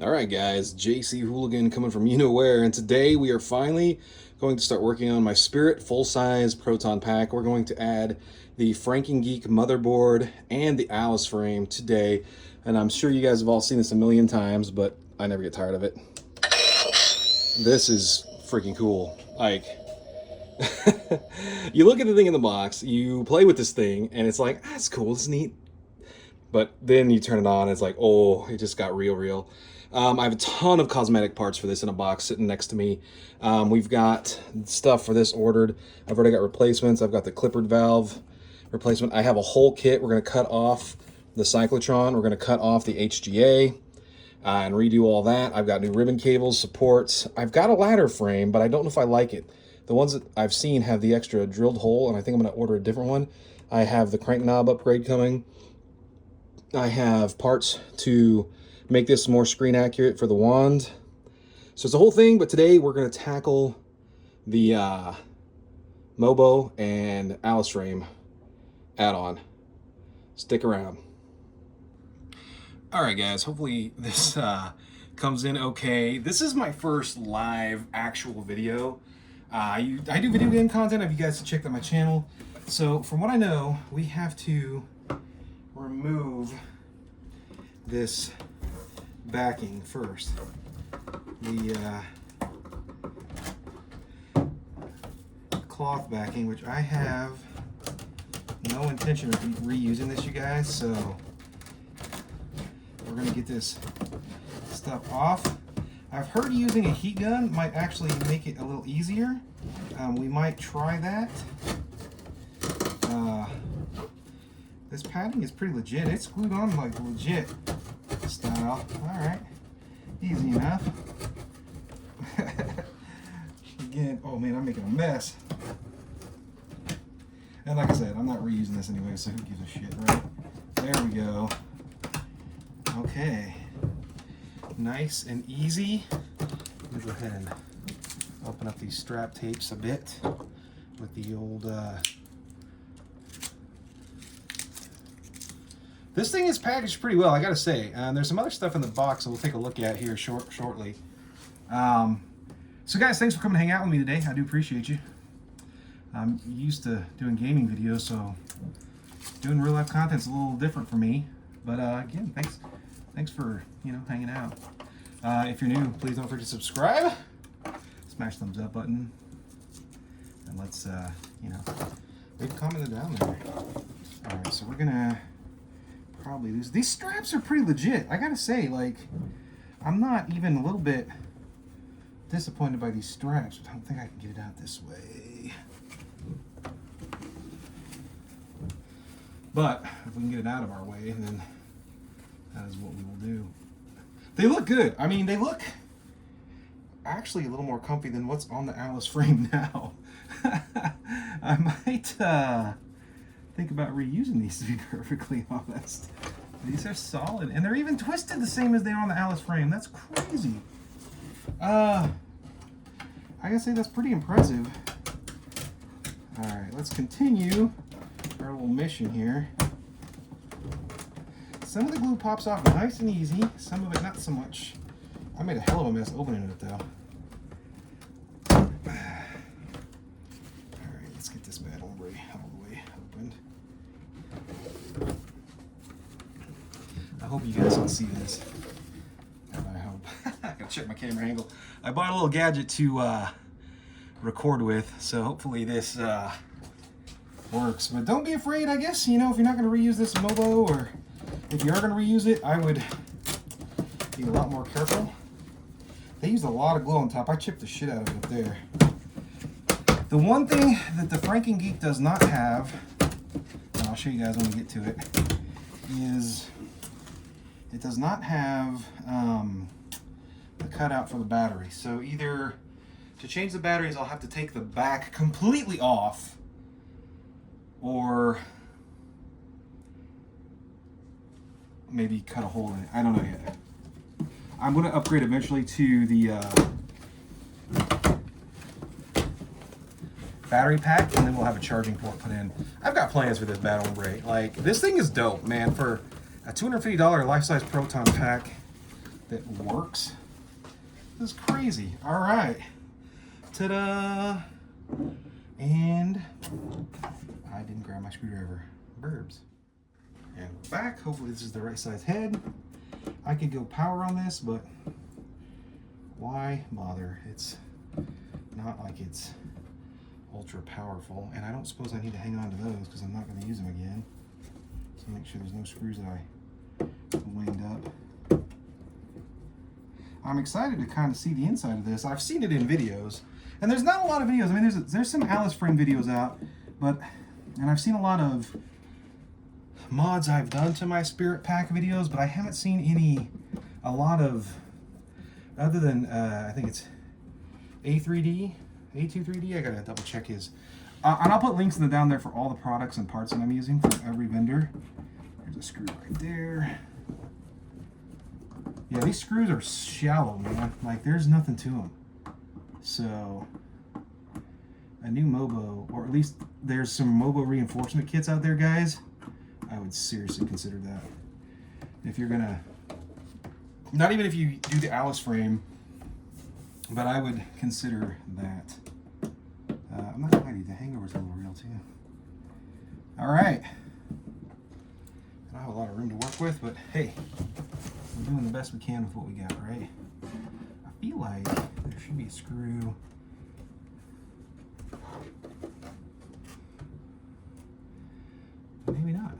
Alright guys, JC Hooligan coming from you-know-where, and today we are finally going to start working on my Spirit full-size Proton pack. We're going to add the Frankengeek motherboard and the Alice frame today, and I'm sure you guys have all seen this a million times, but I never get tired of it. This is freaking cool. Like, you look at the thing in the box, you play with this thing, and it's like, that's cool, it's neat. But then you turn it on, it's like, oh, it just got real. I have a ton of cosmetic parts for this in a box sitting next to me. We've got stuff for this ordered. I've already got replacements. I've got the clippered valve replacement. I have a whole kit. We're going to cut off the cyclotron. We're going to cut off the HGA and redo all that. I've got new ribbon cables, supports. I've got a ladder frame, but I don't know if I like it. The ones that I've seen have the extra drilled hole, and I think I'm going to order a different one. I have the crank knob upgrade coming. I have parts to make this more screen accurate for the wand. So it's a whole thing, but today we're going to tackle the Mobo and Alice frame add-on. Stick around. Alright guys, hopefully this comes in okay. This is my first live actual video. I do video game content if you guys have checked out my channel. So from what I know, we have to remove this backing first. The cloth backing, which I have no intention of reusing this, you guys, so we're gonna get this stuff off. I've heard using a heat gun might actually make it a little easier. We might try that. This padding is pretty legit. It's glued on like legit style. All right, easy enough. Again, oh man, I'm making a mess. And like I said, I'm not reusing this anyway, so who gives a shit, right? There we go. Okay, nice and easy. Let me go ahead and open up these strap tapes a bit with the old this thing is packaged pretty well, I gotta say. There's some other stuff in the box that we'll take a look at here shortly. So guys, thanks for coming to hang out with me today. I do appreciate you. I'm used to doing gaming videos, so doing real life content's a little different for me. But again, thanks for hanging out. If you're new, please don't forget to subscribe. Smash the thumbs up button, and let's leave a comment down there. All right, so we're gonna probably lose. These straps are pretty legit. I gotta say, like, I'm not even a little bit disappointed by these straps. I don't think I can get it out this way. But if we can get it out of our way, then that is what we will do. They look good. I mean, they look actually a little more comfy than what's on the Alice frame now. I might think about reusing these, to be perfectly honest. These are solid, and they're even twisted the same as they are on the Alice frame. That's crazy. I gotta say that's pretty impressive. All right, let's continue our little mission here. Some of the glue pops off nice and easy, some of it not so much. I made a hell of a mess opening it though. All right, let's get this bad hombre all the way opened. I hope you guys can see this. I hope. I gotta check my camera angle. I bought a little gadget to record with, so hopefully this works. But don't be afraid, I guess. If you're not going to reuse this Mobo, or if you are going to reuse it, I would be a lot more careful. They used a lot of glue on top. I chipped the shit out of it up there. The one thing that the Frankengeek does not have, and I'll show you guys when we get to it, is it does not have the cutout for the battery. So either to change the batteries, I'll have to take the back completely off, or maybe cut a hole in it. I don't know yet. I'm going to upgrade eventually to the battery pack, and then we'll have a charging port put in. I've got plans for this bad hombre. Like, this thing is dope, man. For a $250 life-size Proton pack, that works. This is crazy. All right. Ta-da! And I didn't grab my screwdriver. Burbs. And we're back. Hopefully this is the right size head. I could go power on this, but why bother? It's not like it's ultra powerful, and I don't suppose I need to hang on to those because I'm not going to use them again. So make sure there's no screws that I wind up. I'm excited to kind of see the inside of this. I've seen it in videos, and there's not a lot of videos. I mean, there's some Alice frame videos out, and I've seen a lot of mods I've done to my Spirit Pack videos, but I haven't seen a lot of, other than I think it's A23D. I gotta double check his. And I'll put links down there for all the products and parts that I'm using from every vendor. There's a screw right there. Yeah, these screws are shallow, man. Like, there's nothing to them. So, a new Mobo, or at least there's some Mobo reinforcement kits out there, guys. I would seriously consider that. If you're gonna, not even if you do the Alice frame, but I would consider that. I'm not gonna lie to you, the hangover's a little real too. All right. I don't have a lot of room to work with, but hey, we're doing the best we can with what we got, right? I feel like there should be a screw. Maybe not.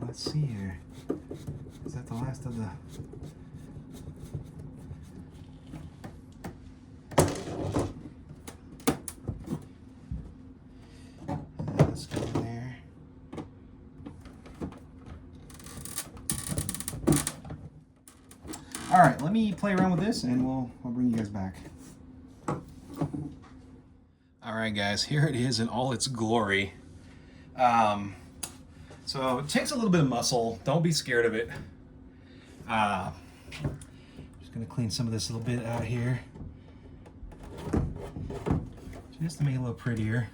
Let's see here. Is that the last of the... Let's go in there. All right, let me play around with this and I'll bring you guys back. All right, guys, here it is in all its glory. So it takes a little bit of muscle. Don't be scared of it. Just gonna clean some of this a little bit out here, just to make it a little prettier.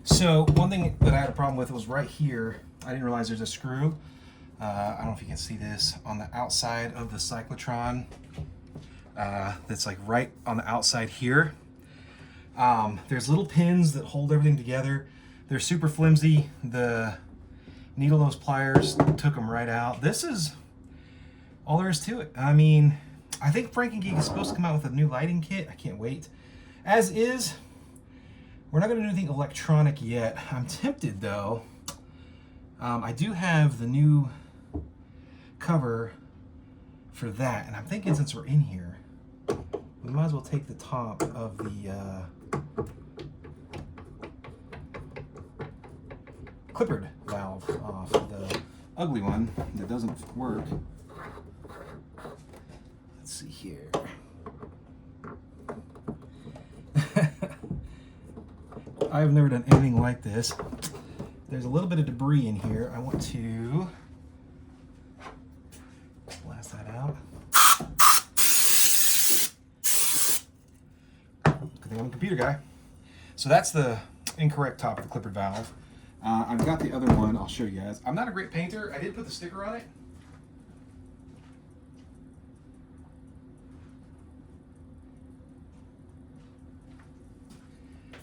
So one thing that I had a problem with was right here. I didn't realize there's a screw. I don't know if you can see this on the outside of the cyclotron. That's like right on the outside here. There's little pins that hold everything together. They're super flimsy. The needle nose pliers took them right out. This is all there is to it. I mean, I think Frankengeek is supposed to come out with a new lighting kit. I can't wait. As is, we're not going to do anything electronic yet. I'm tempted though. I do have the new cover for that, and I'm thinking since we're in here, we might as well take the top of the clippered valve off, the ugly one that doesn't work. Let's see here. I've never done anything like this. There's a little bit of debris in here. I want to blast that out. Good thing I'm a computer guy. So that's the incorrect top of the clippered valve. I've got the other one. I'll show you guys. I'm not a great painter. I did put the sticker on it.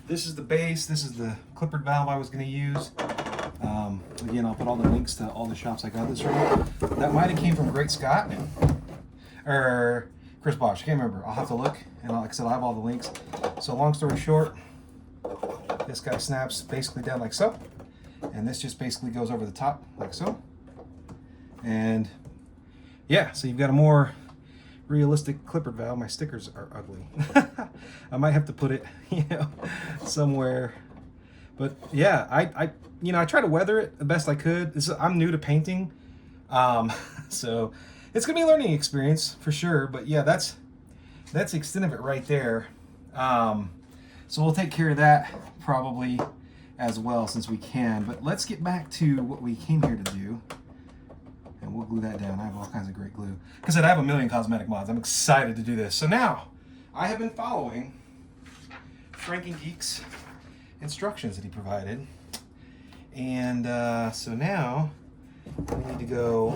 This is the base. This is the clippered valve I was going to use. Again, I'll put all the links to all the shops I got this from. That might have came from Great Scott or Chris Bosch. I can't remember. I'll have to look. And like I said, I'll have all the links. So long story short, this guy snaps basically down like so. And this just basically goes over the top like so. And yeah, so you've got a more realistic clippered valve. My stickers are ugly. I might have to put it, somewhere. But yeah, I try to weather it the best I could. I'm new to painting, so it's gonna be a learning experience for sure. But yeah, that's the extent of it right there. So we'll take care of that probably as well since we can. But let's get back to what we came here to do. And we'll glue that down. I have all kinds of great glue. Because I have a million cosmetic mods. I'm excited to do this. So now, I have been following Frankengeek's instructions that he provided. And so now, We need to go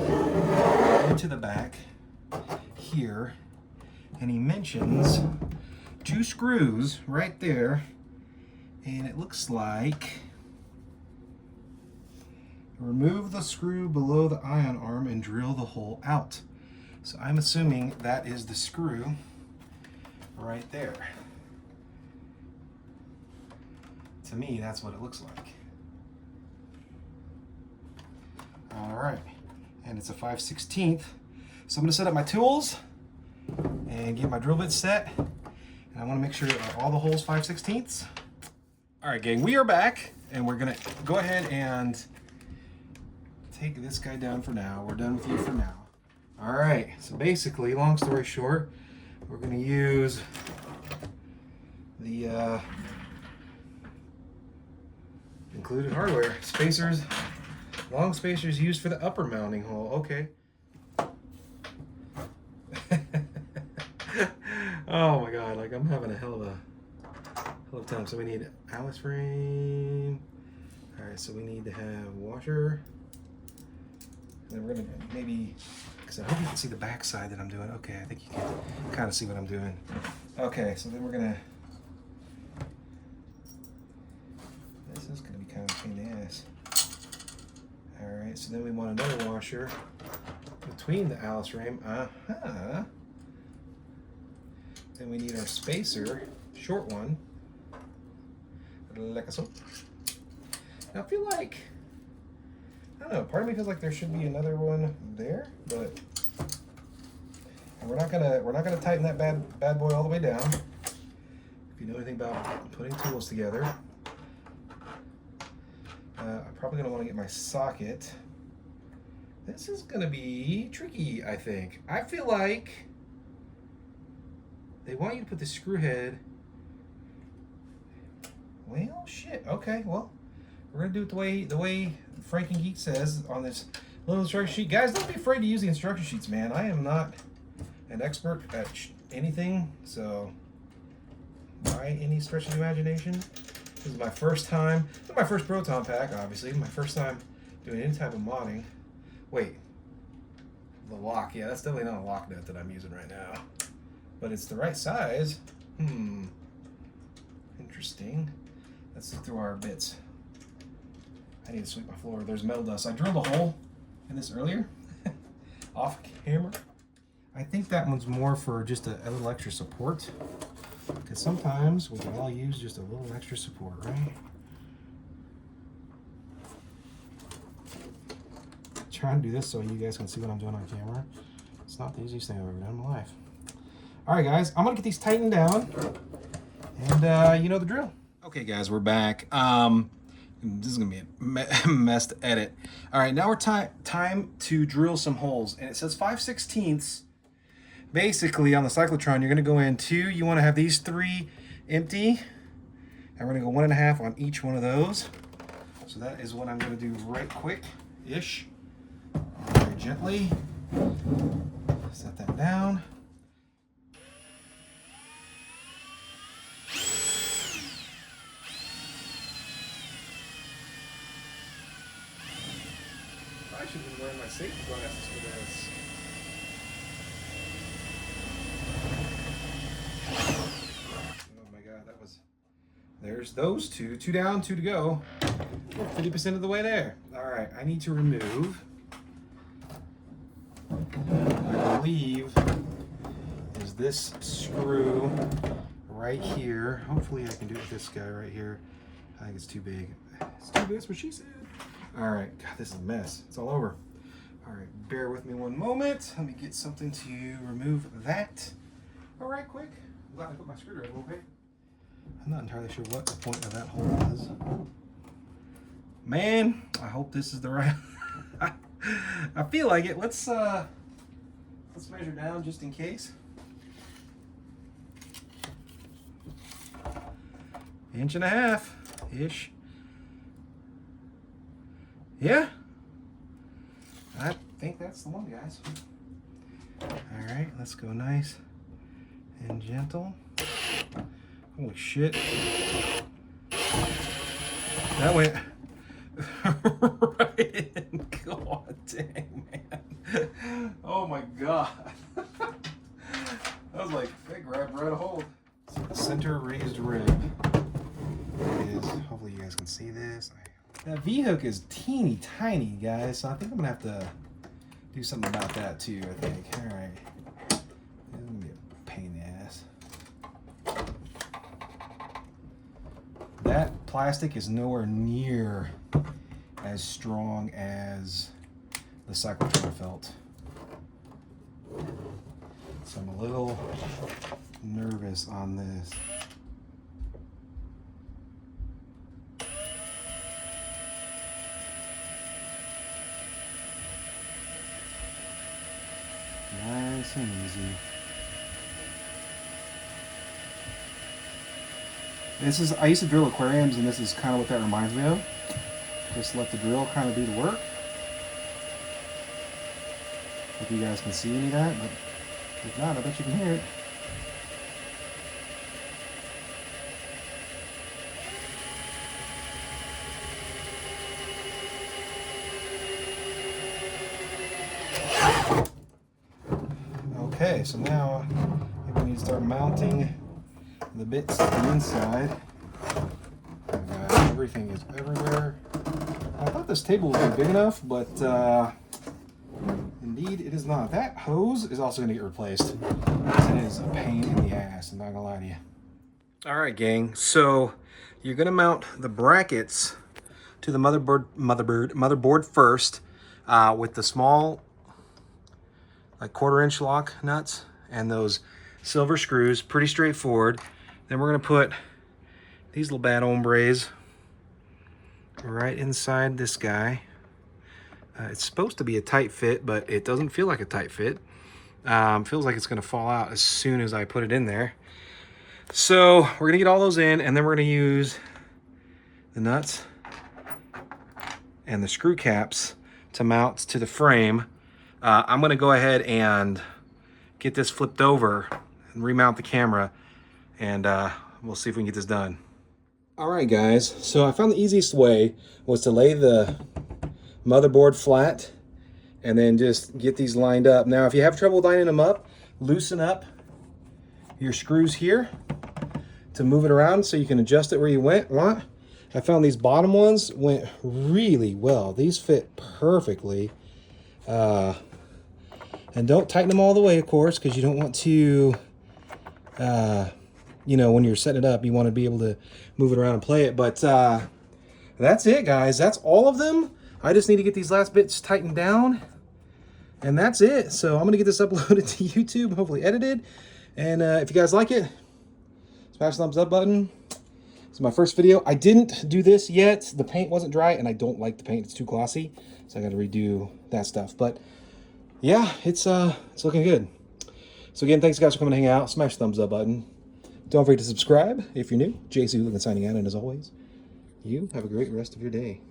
into the back here, and he mentions 2 screws right there, and it looks like remove the screw below the ion arm and drill the hole out. So I'm assuming that is the screw right there. To me, that's what it looks like. All right, and it's a 5/16. So I'm gonna set up my tools and get my drill bit set. And I wanna make sure all the holes 5/16. All right, gang, we are back, and we're gonna go ahead and take this guy down for now. We're done with you for now. All right, so basically, long story short, we're gonna use the included hardware, spacers, long spacers used for the upper mounting hole. Okay. Oh my God, like I'm having a hell of time. So we need Alice frame. All right, so we need to have washer. And then we're gonna maybe, because I hope you can see the back side that I'm doing. Okay, I think you can kind of see what I'm doing. Okay, so then we're gonna, this is gonna be kind of a pain in the ass. All right, so then we want another washer between the Alice frame. Then we need our spacer, short one, like so. Now I feel like, I don't know, part of me feels like there should be another one there, but we're not gonna tighten that bad boy all the way down. If you know anything about putting tools together, I'm probably gonna want to get my socket. This is gonna be tricky, I think. I feel like they want you to put the screw head. Well, shit. Okay, well, we're gonna do it the way Frankengeek says on this little instruction sheet. Guys, don't be afraid to use the instruction sheets, man. I am not an expert at anything, so by any stretch of the imagination, this is my first time. This is my first Proton pack, obviously. My first time doing any type of modding. Wait, the lock. Yeah, that's definitely not a lock nut that I'm using right now, but it's the right size. Interesting. Let's look through our bits. I need to sweep my floor. There's metal dust. I drilled a hole in this earlier, off camera. I think that one's more for just a little extra support, because sometimes we can all use just a little extra support, right? Trying to do this so you guys can see what I'm doing on camera. It's not the easiest thing I've ever done in my life. All right, guys, I'm gonna get these tightened down, and you know the drill. Okay, guys, we're back. This is gonna be a mess to edit. All right, now we're time to drill some holes, and it says 5/16. Basically, on the cyclotron, you're gonna go in 2. You want to have these 3 empty, and we're gonna go 1.5 on each one of those. So that is what I'm gonna do right quick-ish, very gently. Set that down. I should be wearing my safety glasses for this. Oh my God, that was... There's those 2. 2 down, 2 to go. We're 50% of the way there. All right, I need to remove, I believe, is this screw right here. Hopefully I can do it with this guy right here. I think it's too big. It's too big, that's what she said. All right, God, this is a mess. It's all over. All right, bear with me one moment. Let me get something to remove that. All right, quick. I'm glad I put my screwdriver away. I'm not entirely sure what the point of that hole was. Man, I hope this is the right. I feel like it. Let's measure down just in case. 1.5 ish. Yeah, I think that's the one, guys. All right, let's go nice and gentle. Holy shit. That went right in. God Dang, man. Oh my god. I was like, they grabbed right a hold. So the center raised rib is, hopefully you guys can see this. That V-hook is teeny tiny, guys, so I think I'm gonna have to do something about that too, I think. All right. This is gonna be a pain in the ass. That plastic is nowhere near as strong as the cyclotron felt. So I'm a little nervous on this. Nice and easy. This is, I used to drill aquariums, and this is kind of what that reminds me of. Just let the drill kind of do the work. Hope you guys can see any of that, but if not, I bet you can hear it. Okay, so now I think we need to start mounting the bits to the inside. Everything is everywhere. I thought this table would be big enough, but indeed it is not. That hose is also going to get replaced, because it is a pain in the ass, I'm not going to lie to you. Alright gang, so you're going to mount the brackets to the motherboard first with the small, like 1/4-inch lock nuts and those silver screws. Pretty straightforward. Then we're going to put these little bad hombres right inside this guy. It's supposed to be a tight fit, but it doesn't feel like a tight fit. Feels like it's going to fall out as soon as I put it in there. So we're going to get all those in, and then we're going to use the nuts and the screw caps to mount to the frame. I'm going to go ahead and get this flipped over and remount the camera, and we'll see if we can get this done. Alright guys, so I found the easiest way was to lay the motherboard flat and then just get these lined up. Now if you have trouble lining them up, loosen up your screws here to move it around so you can adjust it where you want. I found these bottom ones went really well. These fit perfectly. And don't tighten them all the way, of course, because you don't want to you know, when you're setting it up, you want to be able to move it around and play it. But that's it, guys. That's all of them. I just need to get these last bits tightened down, and that's it. So I'm going to get this uploaded to YouTube, hopefully edited. And if you guys like it, smash the thumbs up button. It's my first video. I didn't do this yet. The paint wasn't dry, and I don't like the paint. It's too glossy, so I got to redo that stuff. But yeah, it's looking good. So again, thanks guys for coming to hang out. Smash the thumbs up button. Don't forget to subscribe if you're new. JC Hooligan signing out, and as always, you have a great rest of your day.